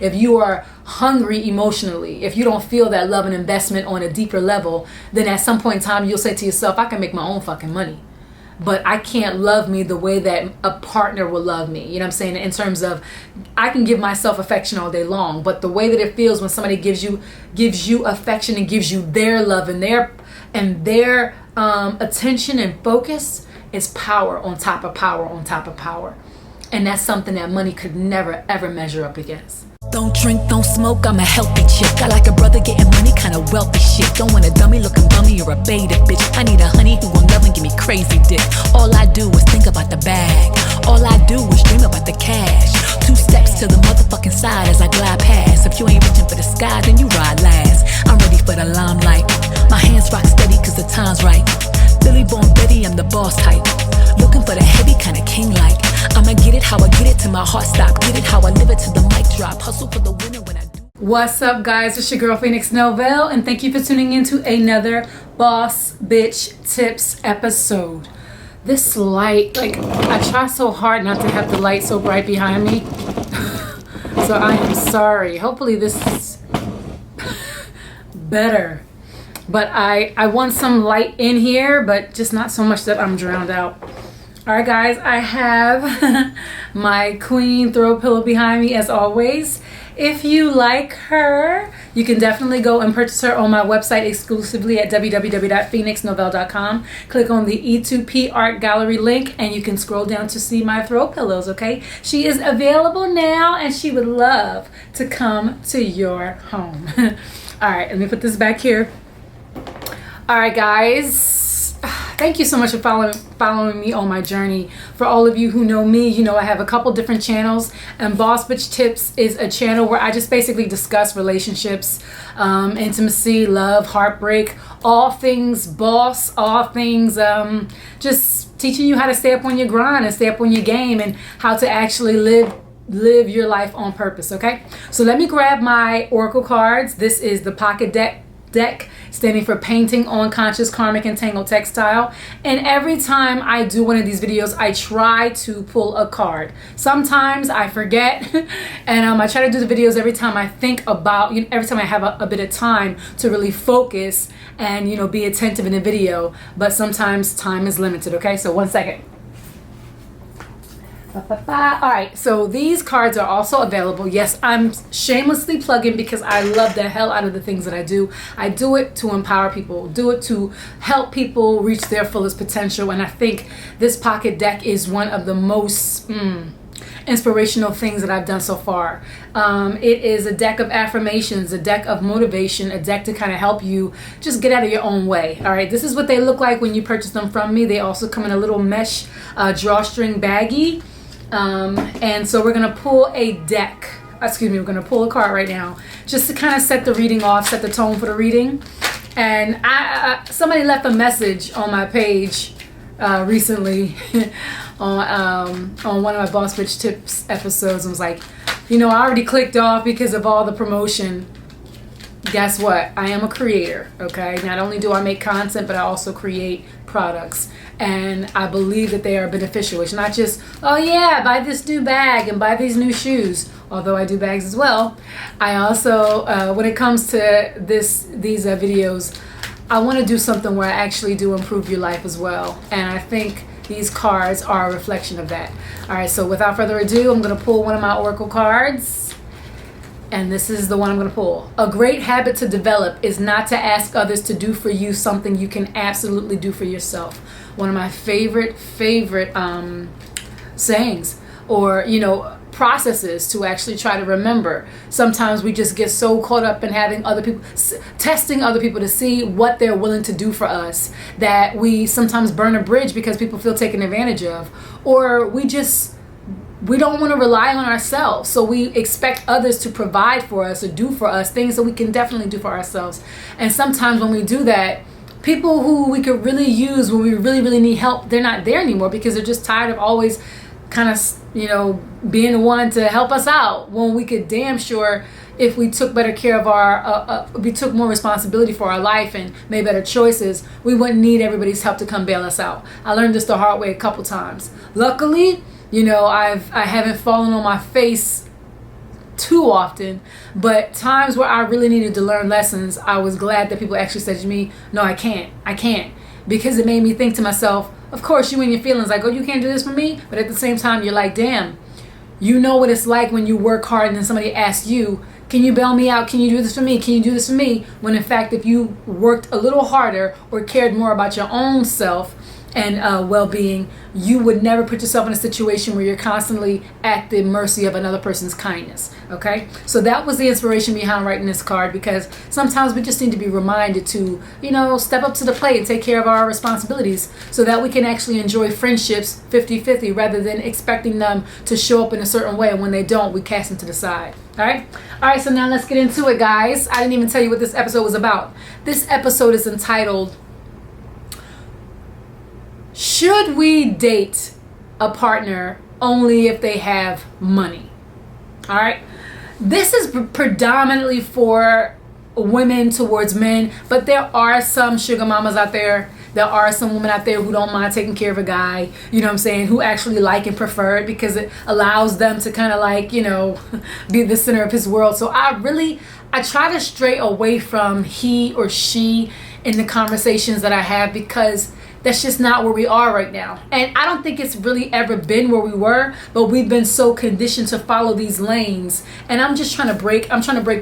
if you are hungry emotionally, if you don't feel that love and investment on a deeper level, then at some point in time you'll say to yourself, I can make my own fucking money, but I can't love me the way that a partner will love me. You know what I'm saying? In terms of, I can give myself affection all day long, but the way that it feels when somebody gives you affection and gives you their love and their attention and focus is power on top of power on top of power. And that's something that money could never ever measure up against. Don't drink, don't smoke, I'm a healthy chick. I like a brother getting money, kinda wealthy shit. Don't want a dummy looking bummy or a beta bitch. I need a honey who will love and give me crazy dick. All I do is think about the bag. All I do is dream about the cash. 2 steps to the motherfucking side as I glide past. If you ain't reaching for the sky, then you ride last. I'm ready for the limelight. My hands rock steady cause the time's right. Billy Born Betty, I'm the boss type. Looking for the heavy kinda king-like. I'ma get it how I get it till my heart stop. Get it how I live it till the mic drop. Hustle for the winner when I do. What's up, guys? It's your girl Phoenix Novell, and thank you for tuning in to another Bawse Bitch Tips episode. This light, like, I try so hard not to have the light so bright behind me. So I am sorry. Hopefully this is better. But I want some light in here, but just not so much that I'm drowned out. All right, guys, I have my queen throw pillow behind me as always. If you like her, you can definitely go and purchase her on my website exclusively at www.phoenixnovell.com. Click on the E2P Art Gallery link and you can scroll down to see my throw pillows, okay? She is available now and she would love to come to your home. All right, let me put this back here. All right, guys, thank you so much for following me on my journey. For all of you who know me, you know I have a couple different channels, and Bawse Bitch Tips is a channel where I just basically discuss relationships, intimacy, love, heartbreak, all things boss, all things just teaching you how to stay up on your grind and stay up on your game and how to actually live your life on purpose, okay? So let me grab my oracle cards. This is the pocket deck standing for painting on conscious karmic and tangled textile, and every time I do one of these videos I try to pull a card. Sometimes I forget and I try to do the videos every time I think about, every time I have a bit of time to really focus and be attentive in the video, but sometimes time is limited, okay? So 1 second. All right, so these cards are also available. Yes, I'm shamelessly plugging because I love the hell out of the things that I do. I do it to empower people, do it to help people reach their fullest potential, and I think this pocket deck is one of the most inspirational things that I've done so far. It is a deck of affirmations, a deck of motivation, a deck to kind of help you just get out of your own way. All right, this is what they look like when you purchase them from me. They also come in a little mesh drawstring baggie. And so we're gonna pull we're gonna pull a card right now just to kind of set the reading off, set the tone for the reading. And somebody left a message on my page recently on one of my Bawse Bitch Tips episodes and was like, I already clicked off because of all the promotion. Guess what? I am a creator, okay? Not only do I make content, but I also create products. And I believe that they are beneficial. It's not just, oh yeah, buy this new bag and buy these new shoes. Although I do bags as well. I also, when it comes to these videos, I want to do something where I actually do improve your life as well. And I think these cards are a reflection of that. All right, so without further ado, I'm going to pull one of my oracle cards. And this is the one I'm going to pull. A great habit to develop is not to ask others to do for you something you can absolutely do for yourself. One of my favorite sayings, or processes to actually try to remember. Sometimes we just get so caught up in having other people, testing other people to see what they're willing to do for us, that we sometimes burn a bridge because people feel taken advantage of, or we don't want to rely on ourselves, so we expect others to provide for us or do for us things that we can definitely do for ourselves. And sometimes when we do that, people who we could really use when we really, really need help, they're not there anymore because they're just tired of always kind of, being the one to help us out, when we could damn sure, if we took better care of we took more responsibility for our life and made better choices, we wouldn't need everybody's help to come bail us out. I learned this the hard way a couple times. Luckily, I haven't fallen on my face too often, but times where I really needed to learn lessons, I was glad that people actually said to me, no, I can't, because it made me think to myself, of course you in your feelings like, oh, you can't do this for me, but at the same time you're like, damn, you know what it's like when you work hard and then somebody asks you, can you bail me out, can you do this for me, can you do this for me, when in fact if you worked a little harder or cared more about your own self and well-being, you would never put yourself in a situation where you're constantly at the mercy of another person's kindness. Okay, so that was the inspiration behind writing this card, because sometimes we just need to be reminded to, you know, step up to the plate and take care of our responsibilities so that we can actually enjoy friendships 50-50 rather than expecting them to show up in a certain way, and when they don't, we cast them to the side. All right, so now let's get into it, guys. I didn't even tell you what this episode was about. This episode is entitled, should we date a partner only if they have money? All right. This is predominantly for women towards men, but there are some sugar mamas out there. There are some women out there who don't mind taking care of a guy, you know what I'm saying, who actually like and prefer it because it allows them to kind of like, you know, be the center of his world. So I try to stray away from he or she in the conversations that I have, because that's just not where we are right now. And I don't think it's really ever been where we were, but we've been so conditioned to follow these lanes. And I'm trying to break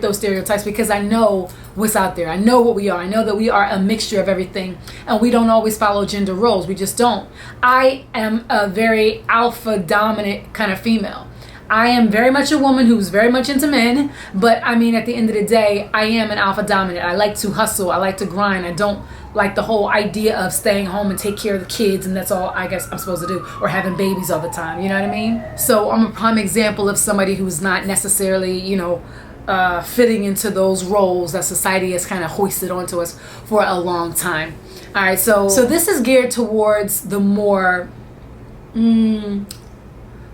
those stereotypes, because I know what's out there. I know what we are. I know that we are a mixture of everything, and we don't always follow gender roles. We just don't. I am a very alpha dominant kind of female. I am very much a woman who's very much into men, but I mean, at the end of the day, I am an alpha dominant. I like to hustle. I like to grind. I don't like the whole idea of staying home and take care of the kids and that's all I guess I'm supposed to do, or having babies all the time, you know what I mean? So I'm a prime example of somebody who's not necessarily, you know, fitting into those roles that society has kind of hoisted onto us for a long time. All right, so this is geared towards the more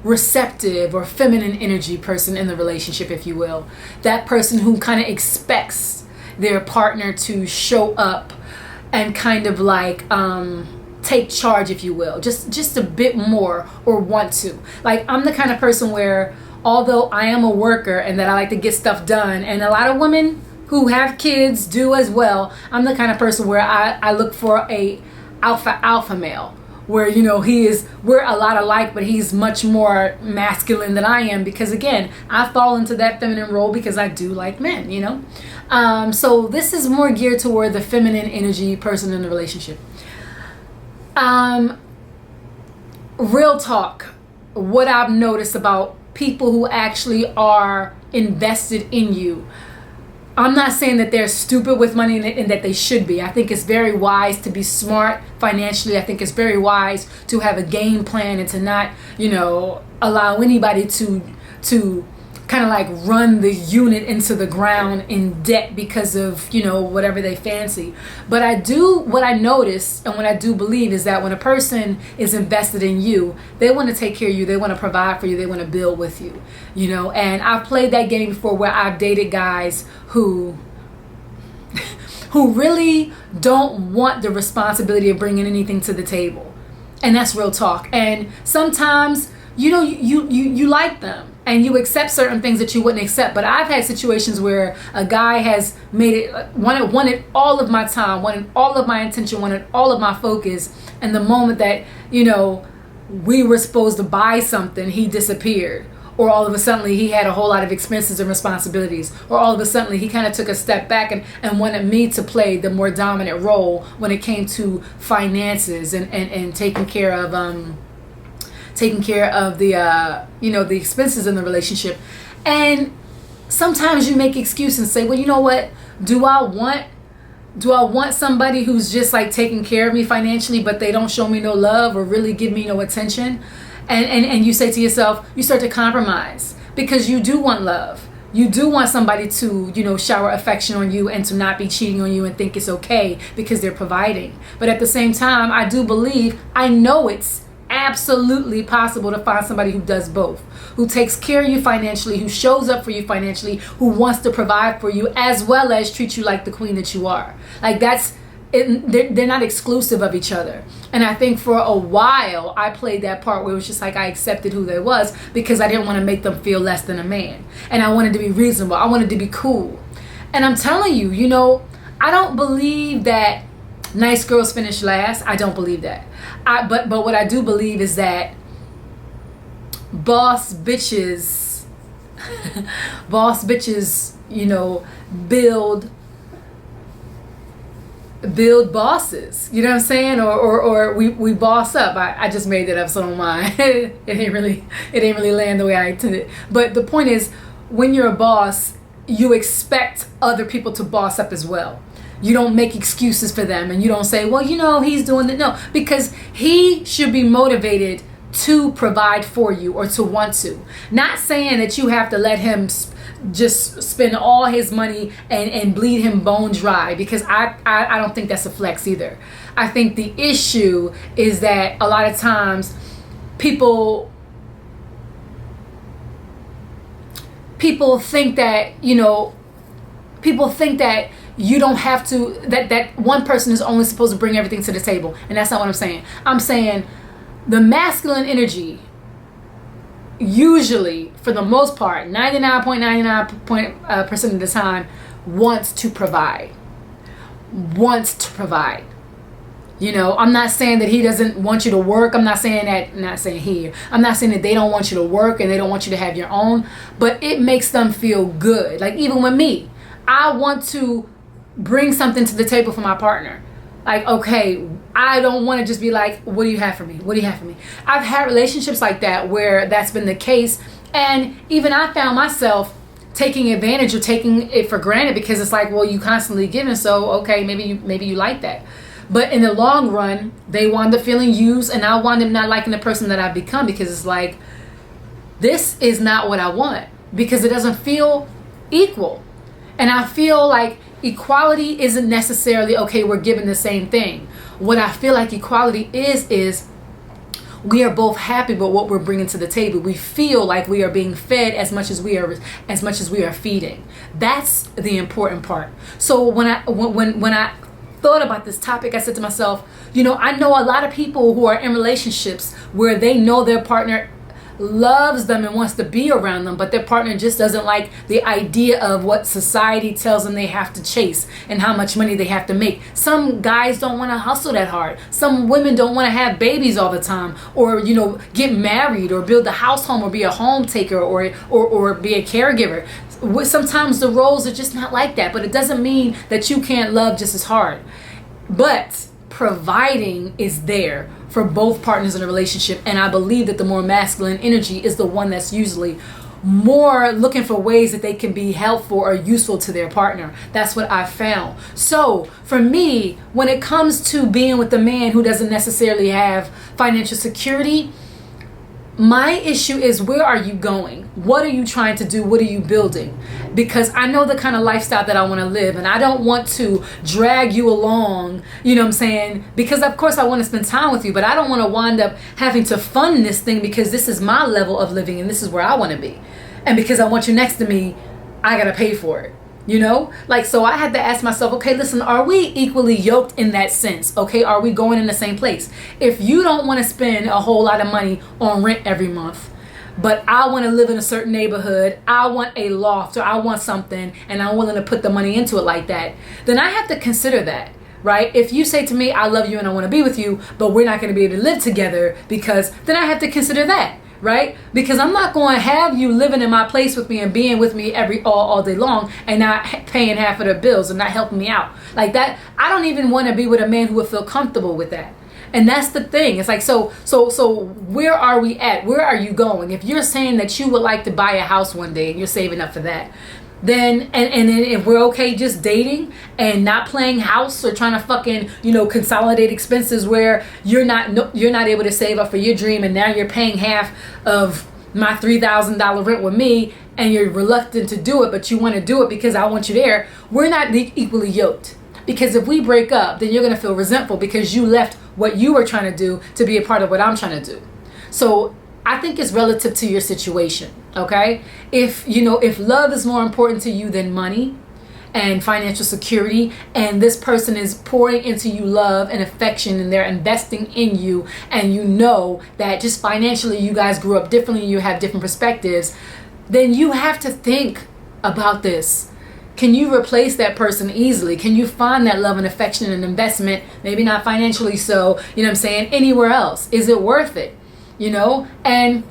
receptive or feminine energy person in the relationship, if you will. That person who kind of expects their partner to show up and kind of like take charge, if you will, just a bit more, or want to. Like, I'm the kind of person where, although I am a worker and that I like to get stuff done, and a lot of women who have kids do as well, I'm the kind of person where I look for a alpha male, where, you know, we're a lot alike, but he's much more masculine than I am, because again, I fall into that feminine role because I do like men, you know. So this is more geared toward the feminine energy person in the relationship. Real talk, what I've noticed about people who actually are invested in you, I'm not saying that they're stupid with money and that they should be. I think it's very wise to be smart financially. I think it's very wise to have a game plan and to not, you know, allow anybody to kind of like run the unit into the ground in debt because of, you know, whatever they fancy. But what I notice and what I do believe is that when a person is invested in you, they want to take care of you, they want to provide for you, they want to build with you, you know. And I've played that game before, where I've dated guys who really don't want the responsibility of bringing anything to the table. And that's real talk. And sometimes, you know, you like them and you accept certain things that you wouldn't accept. But I've had situations where a guy has wanted all of my time, wanted all of my attention, wanted all of my focus. And the moment that, you know, we were supposed to buy something, he disappeared. Or all of a sudden he had a whole lot of expenses and responsibilities. Or all of a sudden he kind of took a step back and wanted me to play the more dominant role when it came to finances and taking care of the you know, the expenses in the relationship. And sometimes you make excuses and say, well, you know what, do I want somebody who's just like taking care of me financially, but they don't show me no love or really give me no attention? And you say to yourself, you start to compromise, because you do want love. You do want somebody to, you know, shower affection on you and to not be cheating on you and think it's okay because they're providing. But at the same time, I do believe, I know it's absolutely possible to find somebody who does both, who takes care of you financially, who shows up for you financially, who wants to provide for you, as well as treat you like the queen that you are. Like, that's they're not exclusive of each other. And I think for a while I played that part where it was just like I accepted who they was because I didn't want to make them feel less than a man, and I wanted to be reasonable, I wanted to be cool. And I'm telling you, you know, I don't believe that nice girls finish last. I don't believe that. But what I do believe is that boss bitches you know, build bosses, you know what I'm saying, or we boss up. I just made that up, so don't mind. it ain't really land the way I intended. But the point is, when you're a boss, you expect other people to boss up as well. You don't make excuses for them, and you don't say, well, you know, he's doing it. No, because he should be motivated to provide for you or to want to. Not saying that you have to let him just spend all his money and bleed him bone dry, because I don't think that's a flex either. I think the issue is that a lot of times people think that, you know, you don't have to, that one person is only supposed to bring everything to the table. And that's not what I'm saying. I'm saying the masculine energy, usually, for the most part, 99.99% of the time, wants to provide. You know, I'm not saying that he doesn't want you to work. I'm not saying that they don't want you to work and they don't want you to have your own. But it makes them feel good. Like, even with me, I want to bring something to the table for my partner. Like, okay, I don't want to just be like, what do you have for me? What do you have for me? I've had relationships like that where that's been the case. And even I found myself taking advantage or taking it for granted, because it's like, well, you constantly giving, so okay, maybe you like that. But in the long run, they wind up feeling used, and I wind up not liking the person that I've become, because it's like, this is not what I want, because it doesn't feel equal. And I feel like equality isn't necessarily, okay, we're given the same thing. What I feel like equality is we are both happy with what we're bringing to the table. We feel like we are being fed as much as we are feeding. That's the important part. So when I thought about this topic, I said to myself, you know, I know a lot of people who are in relationships where they know their partner loves them and wants to be around them, but their partner just doesn't like the idea of what society tells them they have to chase and how much money they have to make. Some guys don't want to hustle that hard. Some women don't want to have babies all the time, or, you know, get married or build a house home or be a home taker or be a caregiver. Sometimes the roles are just not like that, but it doesn't mean that you can't love just as hard. But providing is there for both partners in a relationship, and I believe that the more masculine energy is the one that's usually more looking for ways that they can be helpful or useful to their partner. That's what I found. So for me, when it comes to being with a man who doesn't necessarily have financial security, my issue is, where are you going? What are you trying to do? What are you building? Because I know the kind of lifestyle that I want to live, and I don't want to drag you along, you know what I'm saying? Because of course I want to spend time with you, but I don't want to wind up having to fund this thing because this is my level of living and this is where I want to be. And because I want you next to me, I got to pay for it. You know, like, so I had to ask myself, okay, listen, are we equally yoked in that sense? Okay, are we going in the same place? If you don't want to spend a whole lot of money on rent every month, but I want to live in a certain neighborhood, I want a loft, or I want something, and I'm willing to put the money into it like that, then I have to consider that. Right? If you say to me, I love you and I want to be with you, but we're not going to be able to live together, because then I have to consider that. Right? Because I'm not going to have you living in my place with me and being with me all day long and not paying half of the bills and not helping me out like that. I don't even want to be with a man who would feel comfortable with that. And that's the thing. It's like, so where are we at? Where are you going? If you're saying that you would like to buy a house one day and you're saving up for that, then and then if we're okay just dating and not playing house or trying to fucking, you know, consolidate expenses where you're not able to save up for your dream, and now you're paying half of my $3,000 rent with me, and you're reluctant to do it, but you want to do it because I want you there, we're not equally yoked. Because if we break up, then you're going to feel resentful because you left what you were trying to do to be a part of what I'm trying to do. So I think it's relative to your situation, okay? If love is more important to you than money, and financial security, and this person is pouring into you love and affection, and they're investing in you, and you know that just financially you guys grew up differently, you have different perspectives, then you have to think about this. Can you replace that person easily? Can you find that love and affection and investment, maybe not financially so, you know what I'm saying, anywhere else? Is it worth it? You know, and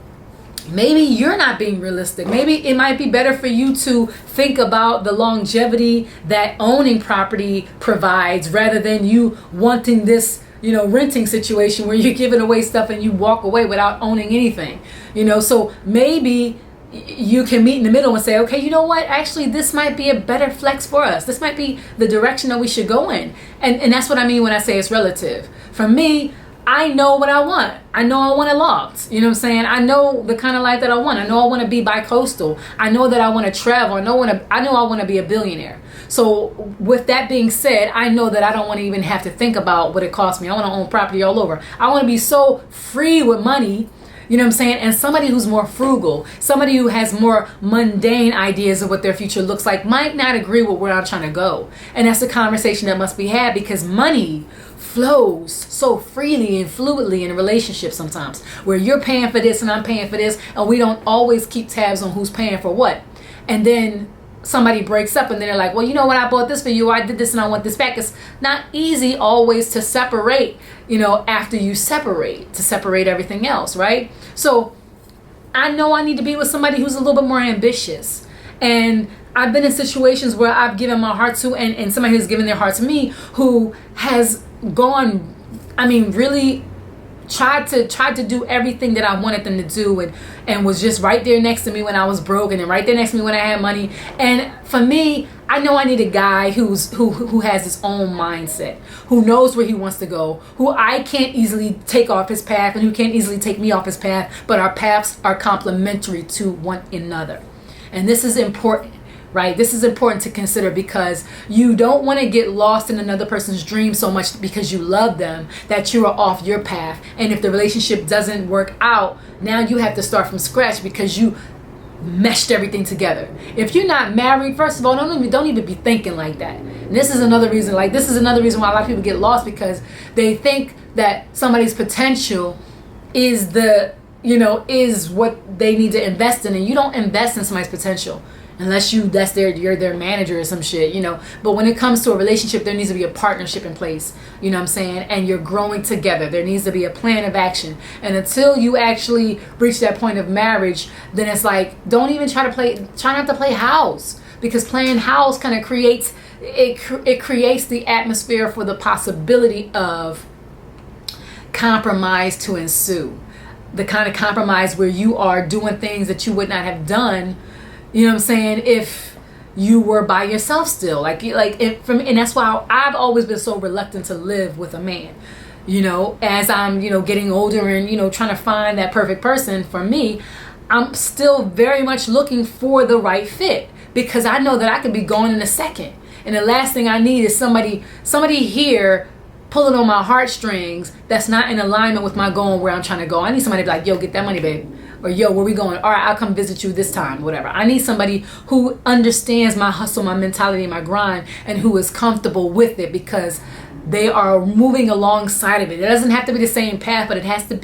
maybe you're not being realistic. Maybe it might be better for you to think about the longevity that owning property provides rather than you wanting this, you know, renting situation where you're giving away stuff and you walk away without owning anything. You know, so maybe you can meet in the middle and say, okay, you know what, actually this might be a better flex for us. This might be the direction that we should go in. And that's what I mean when I say it's relative. For me, I know what I want. I know I want a loft. You know what I'm saying? I know the kind of life that I want. I know I want to be bi-coastal. I know that I want to travel. I know I want to be a billionaire. So with that being said, I know that I don't want to even have to think about what it costs me. I want to own property all over. I want to be so free with money. You know what I'm saying? And somebody who's more frugal, somebody who has more mundane ideas of what their future looks like might not agree with where I'm trying to go. And that's a conversation that must be had, because money flows so freely and fluidly in a relationship sometimes, where you're paying for this and I'm paying for this, and we don't always keep tabs on who's paying for what. And then somebody breaks up and then they're like, well, you know what, I bought this for you, I did this and I want this back. It's not easy always to separate, you know, after you separate, to separate everything else, right? So I know I need to be with somebody who's a little bit more ambitious. And I've been in situations where I've given my heart to, and somebody who's given their heart to me, who has gone, I mean, really tried to do everything that I wanted them to do, and was just right there next to me when I was broke, and then right there next to me when I had money. And for me, I know I need a guy who has his own mindset, who knows where he wants to go, who I can't easily take off his path and who can't easily take me off his path, but our paths are complementary to one another. And this is important. Right? This is important to consider, because you don't want to get lost in another person's dream so much because you love them that you are off your path. And if the relationship doesn't work out, now you have to start from scratch because you meshed everything together. If you're not married, first of all, don't even be thinking like that. And this is another reason why a lot of people get lost, because they think that somebody's potential is is what they need to invest in, and you don't invest in somebody's potential. Unless you're their manager or some shit, you know. But when it comes to a relationship, there needs to be a partnership in place, you know what I'm saying? And you're growing together. There needs to be a plan of action. And until you actually reach that point of marriage, then it's like, don't even try not to play house, because playing house kind of creates the atmosphere for the possibility of compromise to ensue. The kind of compromise where you are doing things that you would not have done, you know what I'm saying, if you were by yourself still. And that's why I've always been so reluctant to live with a man. You know, as I'm, getting older and, trying to find that perfect person for me, I'm still very much looking for the right fit, because I know that I could be gone in a second. And the last thing I need is somebody here pulling on my heartstrings that's not in alignment with my goal and where I'm trying to go. I need somebody to be like, yo, get that money, babe. Or yo, where we going? All right, I'll come visit you this time, whatever. I need somebody who understands my hustle, my mentality, my grind, and who is comfortable with it, because they are moving alongside of it. It doesn't have to be the same path, but it has to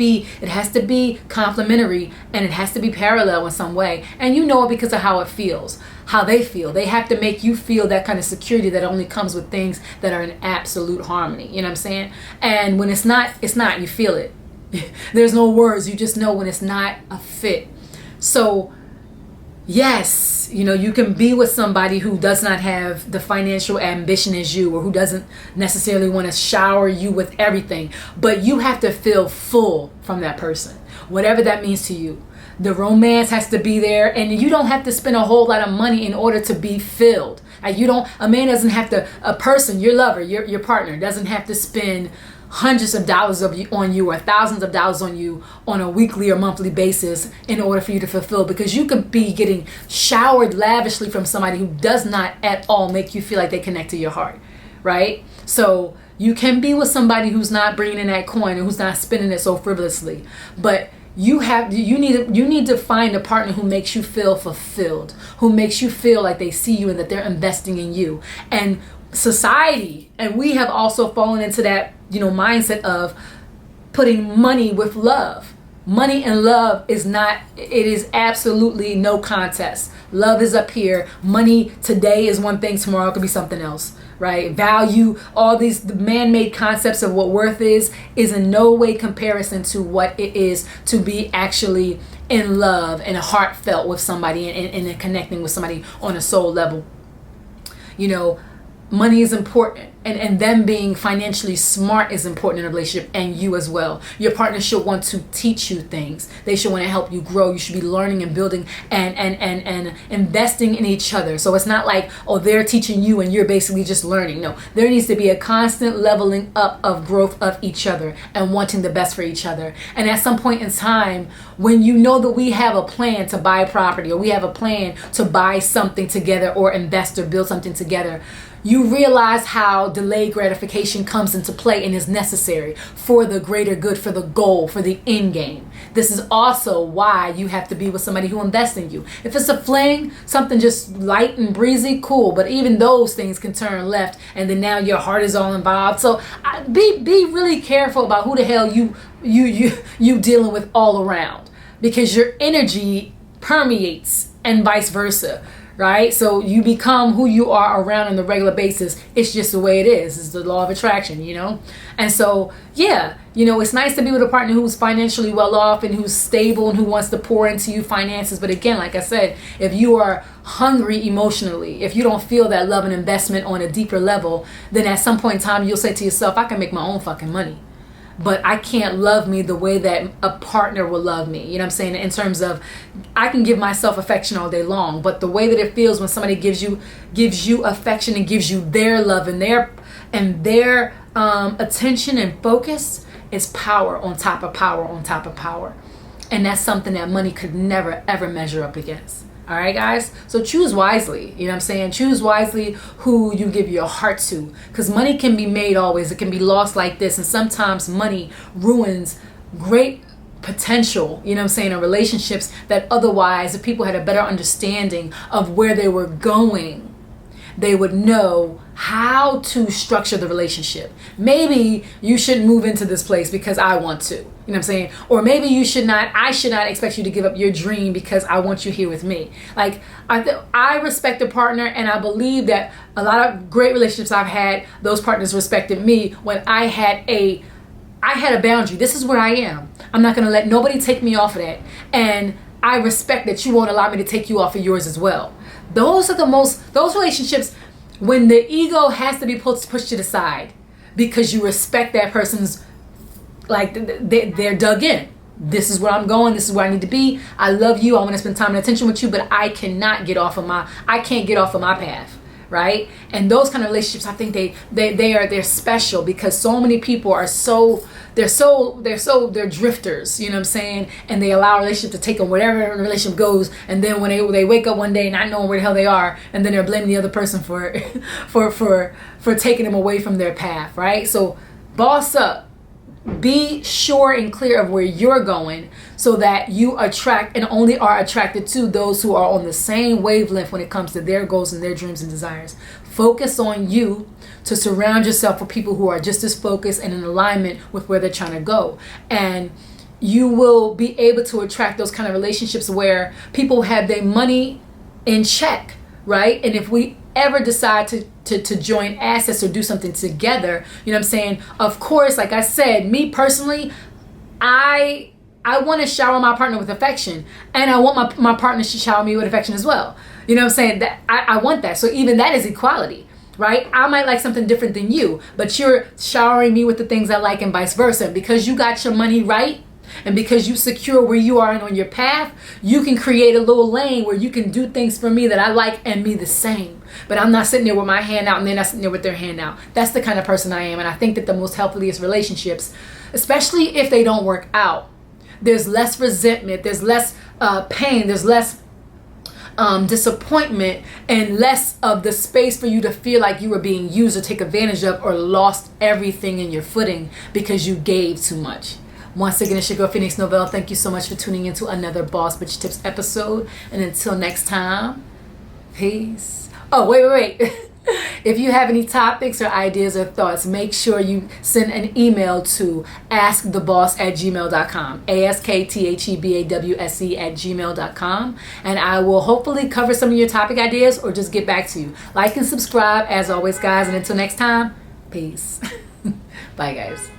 be complementary, and it has to be parallel in some way. And you know it because of how it feels, how they feel. They have to make you feel that kind of security that only comes with things that are in absolute harmony. You know what I'm saying? And when it's not, you feel it. There's no words. You just know when it's not a fit. So yes, you can be with somebody who does not have the financial ambition as you, or who doesn't necessarily want to shower you with everything, but you have to feel full from that person, whatever that means to you. The romance has to be there, and you don't have to spend a whole lot of money in order to be filled. A man doesn't have to, a person, your lover, your partner doesn't have to spend hundreds of dollars on you or thousands of dollars on you on a weekly or monthly basis in order for you to fulfill, because you could be getting showered lavishly from somebody who does not at all make you feel like they connect to your heart, right? So you can be with somebody who's not bringing in that coin and who's not spending it so frivolously, but you need to find a partner who makes you feel fulfilled, who makes you feel like they see you and that they're investing in you. And society, and we have also fallen into that, mindset of putting money with love. Money and love is not, it is absolutely no contest. Love is up here. Money today is one thing, tomorrow it could be something else, right? Value, all these man-made concepts of what worth is in no way comparison to what it is to be actually in love and heartfelt with somebody and connecting with somebody on a soul level. Money is important, and them being financially smart is important in a relationship, and you as well. Your partner should want to teach you things. They should want to help you grow. You should be learning and building and investing in each other. So it's not like, they're teaching you and you're basically just learning. No, there needs to be a constant leveling up of growth of each other and wanting the best for each other. And at some point in time, when you know that we have a plan to buy property, or we have a plan to buy something together or invest or build something together, you realize how delayed gratification comes into play and is necessary for the greater good, for the goal, for the end game. This is also why you have to be with somebody who invests in you. If it's a fling, something just light and breezy, cool. But even those things can turn left, and then now your heart is all involved. So be really careful about who the hell you dealing with all around, because your energy permeates and vice versa. Right? So you become who you are around on a regular basis. It's just the way it is. It's the law of attraction, And so, it's nice to be with a partner who's financially well off and who's stable and who wants to pour into you finances. But again, like I said, if you are hungry emotionally, if you don't feel that love and investment on a deeper level, then at some point in time, you'll say to yourself, I can make my own fucking money, but I can't love me the way that a partner will love me. You know what I'm saying? In terms of, I can give myself affection all day long, but the way that it feels when somebody gives you affection and gives you their love and their attention and focus is power on top of power on top of power. And that's something that money could never, ever measure up against. All right, guys? So choose wisely. You know what I'm saying? Choose wisely who you give your heart to. Because money can be made always. It can be lost like this. And sometimes money ruins great potential, you know what I'm saying, in relationships that otherwise, if people had a better understanding of where they were going, they would know how to structure the relationship. Maybe you shouldn't move into this place because I want to, you know what I'm saying? Or maybe I should not expect you to give up your dream because I want you here with me. Like, I respect a partner, and I believe that a lot of great relationships I've had, those partners respected me when I had a boundary. This is where I am. I'm not going to let nobody take me off of that. And I respect that you won't allow me to take you off of yours as well. Those relationships when the ego has to be pushed to the side because you respect that person's, like, they're dug in. This is where I'm going. This is where I need to be. I love you. I want to spend time and attention with you, but I can't get off of my path. Right? And those kind of relationships, I think they're special because so many people are they're drifters, you know what I'm saying? And they allow a relationship to take them wherever the relationship goes, and then when they wake up one day not knowing where the hell they are, and then they're blaming the other person for for taking them away from their path, right? So boss up. Be sure and clear of where you're going so that you attract and only are attracted to those who are on the same wavelength when it comes to their goals and their dreams and desires. Focus on you to surround yourself with people who are just as focused and in alignment with where they're trying to go. And you will be able to attract those kind of relationships where people have their money in check, right? And if we ever decide to join assets or do something together, you know what I'm saying? Of course, like I said, me personally, I want to shower my partner with affection, and I want my partner to shower me with affection as well. You know what I'm saying? That I want that. So even that is equality, right? I might like something different than you, but you're showering me with the things I like and vice versa. Because you got your money right, and because you secure where you are and on your path, you can create a little lane where you can do things for me that I like and me the same. But I'm not sitting there with my hand out and they're not sitting there with their hand out. That's the kind of person I am. And I think that the most healthiest relationships, especially if they don't work out, there's less resentment, there's less pain, there's less disappointment, and less of the space for you to feel like you were being used or taken advantage of or lost everything in your footing because you gave too much. Once again, it's your girl Phoenix Novell. Thank you so much for tuning into another Boss Bitch Tips episode. And until next time, peace. Oh, wait. If you have any topics or ideas or thoughts, make sure you send an email to asktheBawse@gmail.com. ASKTHEBAWSE@gmail.com. And I will hopefully cover some of your topic ideas or just get back to you. Like and subscribe as always, guys. And until next time, peace. Bye, guys.